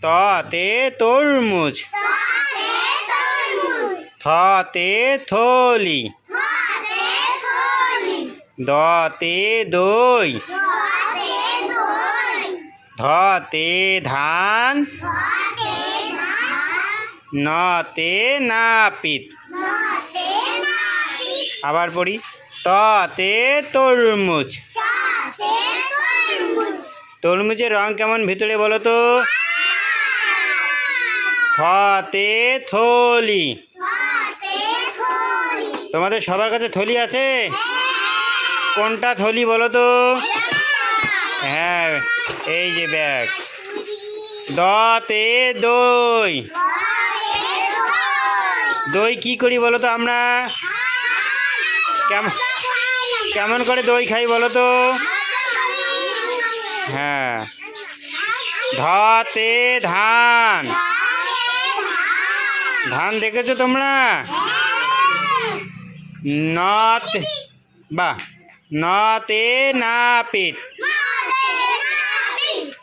ততে তরমুজ। থতে থলি। দতে দই। ধতে ধান। নতে নাপিত। আবার পড়ি, ততে তরমুজ। তরমুজের রং কেমন ভিতরে বলো তো? থতে থলি। তোমাদের সবার কাছে থলি আছে? কোনটা থলি বলো তো? হ্যাঁ, এই যে ব্যাগ। দতে দই। দই কি করি বলো তো আমরা? কেমন কেমন করে দই খাই বলো তো? হ্যাঁ। ধতে ধান। ধান দেখেছো তোমরা? নতে, বাহ, নতে নাপিত।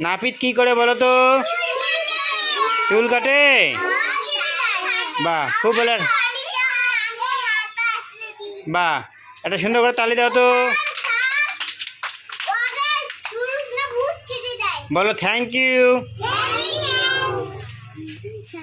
নাপিত কি করে বলো তো? চুল কাটে? বাহ, খুব ভালো। বাহ, এটা সুন্দর করে তালি দাও তো। বলো থ্যাংক ইউ।